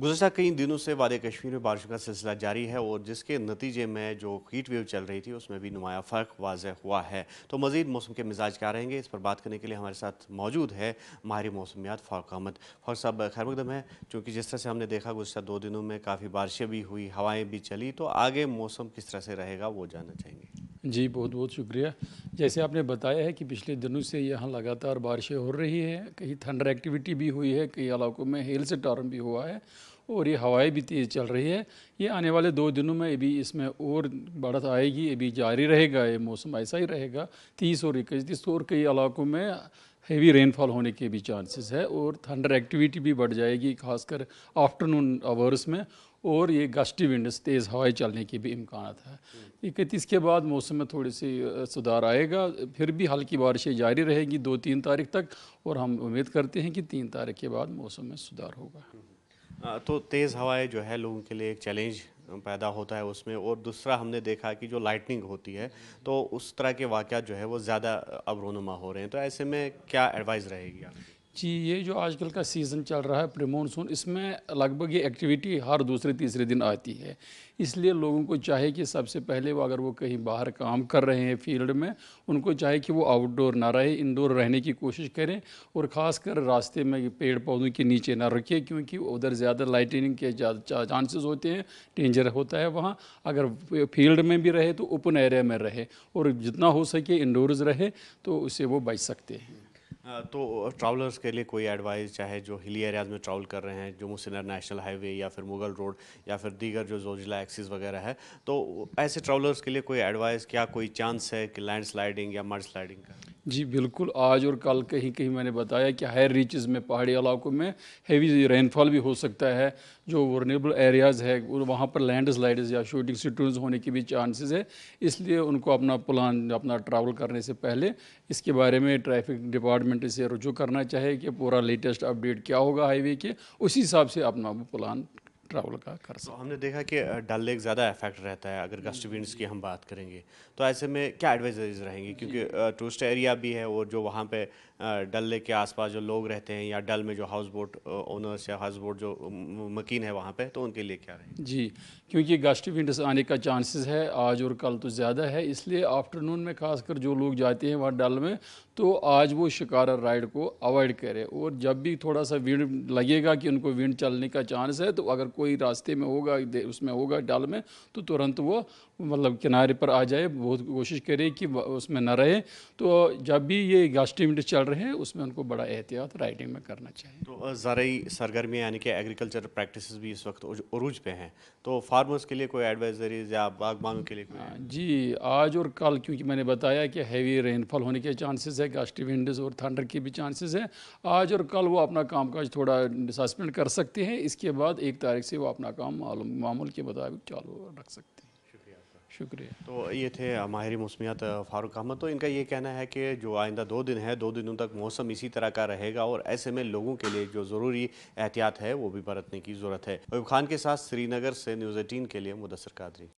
گزشتہ کئی دنوں سے وادی کشمیر میں بارشوں کا سلسلہ جاری ہے اور جس کے نتیجے میں جو ہیٹ ویو چل رہی تھی اس میں بھی نمایاں فرق واضح ہوا ہے۔ تو مزید موسم کے مزاج کیا رہیں گے، اس پر بات کرنے کے لیے ہمارے ساتھ موجود ہے ماہر موسمیات فاروق احمد۔ فاروق صاحب خیر مقدم ہے۔ چونکہ جس طرح سے ہم نے دیکھا گزشتہ 2 دنوں میں کافی بارشیں بھی ہوئی، ہوائیں بھی چلی، تو آگے موسم کس طرح سے رہے گا وہ جاننا چاہیں گے۔ جی بہت بہت شکریہ۔ جیسے آپ نے بتایا ہے کہ پچھلے دنوں سے یہاں لگاتار بارشیں ہو رہی ہیں، کہیں تھنڈر ایکٹیویٹی بھی ہوئی ہے، کئی علاقوں میں ہیل سٹارم بھی ہوا ہے اور یہ ہوائیں بھی تیز چل رہی ہے۔ یہ آنے والے 2 دنوں میں ابھی اس میں اور بڑھت آئے گی، ابھی جاری رہے گا، یہ موسم ایسا ہی رہے گا 30 اور 31 اور کئی علاقوں میں ہیوی رین فال ہونے کے بھی چانسز ہے اور تھنڈر ایکٹیویٹی بھی بڑھ جائے گی، خاص کر آفٹرنون آورس میں، اور یہ گسٹی ونڈز تیز ہوائیں چلنے کے بھی امکانات ہے۔ 31 کے بعد موسم میں تھوڑی سی سدھار آئے گا، پھر بھی ہلکی بارشیں جاری رہے گی 2-3 تاریخ تک، اور ہم امید کرتے ہیں کہ 3 تاریخ کے بعد موسم میں سدھار ہوگا۔ تو تیز ہوائیں جو ہے لوگوں کے لیے ایک چیلنج پیدا ہوتا ہے اس میں، اور دوسرا ہم نے دیکھا کہ جو لائٹننگ ہوتی ہے تو اس طرح کے واقعات جو ہے وہ زیادہ اب رونما ہو رہے ہیں، تو ایسے میں کیا ایڈوائز رہے گی آپ کی؟ جی، یہ جو آج کل کا سیزن چل رہا ہے پری مونسون، اس میں لگ بھگ یہ ایکٹیویٹی ہر دوسرے تیسرے دن آتی ہے، اس لیے لوگوں کو چاہے کہ سب سے پہلے اگر وہ کہیں باہر کام کر رہے ہیں فیلڈ میں، ان کو چاہے کہ وہ آؤٹ ڈور نہ رہے، انڈور رہنے کی کوشش کریں، اور خاص کر راستے میں پیڑ پودوں کے نیچے نہ رکھے، کیونکہ ادھر زیادہ لائٹننگ کے چانسز ہوتے ہیں، ڈینجر ہوتا ہے وہاں۔ اگر فیلڈ میں بھی رہے تو اوپن ایریا میں رہے، اور جتنا ہو سکے انڈورز رہے تو اس سے وہ بچ سکتے ہیں۔ تو ٹراولرز کے لیے کوئی ایڈوائز، چاہے جو ہلی ایریاز میں ٹراول کر رہے ہیں، جموں سینر نیشنل ہائی وے یا پھر مغل روڈ یا پھر دیگر جو زوجلا ایکسیز وغیرہ ہے، تو ایسے ٹراولرز کے لیے کوئی ایڈوائز، کیا کوئی چانس ہے کہ لینڈ سلائیڈنگ یا مڈ سلائیڈنگ کا؟ جی بالکل، آج اور کل کہیں کہیں میں نے بتایا کہ ہائر ریچز میں، پہاڑی علاقوں میں ہیوی رین فال بھی ہو سکتا ہے، جو ورنیبل ایریاز ہے وہاں پر لینڈ سلائڈز یا شوٹنگ سٹونز ہونے کی بھی چانسز ہے، اس لیے ان کو اپنا پلان، اپنا ٹریول کرنے سے پہلے اس کے بارے میں ٹریفک ڈپارٹمنٹ سے رجوع کرنا چاہے کہ پورا لیٹسٹ اپڈیٹ کیا ہوگا ہائی وے کے، اسی حساب سے اپنا وہ پلان ٹریول کا کر سکتے۔ تو ہم نے دیکھا کہ ڈل لیک زیادہ افیکٹ رہتا ہے اگر گسٹ ونڈس کی ہم بات کریں گے، تو ایسے میں کیا ایڈوائزریز رہیں گی؟ کیونکہ ٹورسٹ ایریا بھی ہے، اور جو وہاں پہ ڈل لیک کے آس پاس جو لوگ رہتے ہیں، یا ڈل میں جو ہاؤس بوٹ اونرس یا ہاؤس بوٹ جو مکین ہے وہاں پہ، تو ان کے لیے کیا رہے گی؟ جی، کیونکہ گسٹ ونڈس آنے کا چانسز ہے آج اور کل تو زیادہ ہے، اس لیے آفٹرنون میں خاص کر جو لوگ جاتے ہیں وہاں ڈل میں، تو آج وہ شکارا رائڈ کو اوائڈ کرے، اور جب بھی تھوڑا سا ونڈ لگے گا کہ ان کو ونڈ چلنے کا چانس ہے، تو اگر کوئی راستے میں ہوگا، اس میں ہوگا ڈل میں، تو ترنت وہ مطلب کنارے پر آ جائے، بہت کوشش کرے کہ اس میں نہ رہے۔ تو جب بھی یہ گسٹ ونڈ چل رہے ہیں اس میں ان کو بڑا احتیاط رائڈنگ میں کرنا چاہیے۔ تو زرعی سرگرمیاں یعنی کہ ایگریکلچر پریکٹسز بھی اس وقت عروج پہ ہیں، تو فارمرز کے لیے کوئی ایڈوائزریز یا باغبانوں کے لیے کوئی؟ جی، آج اور کل کیونکہ میں نے بتایا کہ ہیوی رین فال ہونے کے چانسز ہے، گسٹی ونڈز اور تھنڈر کی بھی چانسز ہے، آج اور کل وہ اپنا کام کاج تھوڑا سسپینڈ کر سکتے ہیں، اس کے بعد 1 تاریخ سے وہ اپنا کام معمول کے مطابق چالو رکھ سکتے ہیں۔ شکریہ آپ کا۔ شکریہ۔ تو یہ تھے ماہر موسمیات فاروق احمد۔ تو ان کا یہ کہنا ہے کہ جو آئندہ 2 دن ہے، 2 دنوں تک موسم اسی طرح کا رہے گا، اور ایسے میں لوگوں کے لیے جو ضروری احتیاط ہے وہ بھی برتنے کی ضرورت ہے۔ ایوب خان کے ساتھ سری نگر سے نیوز 18 کے لیے مدثر قادری۔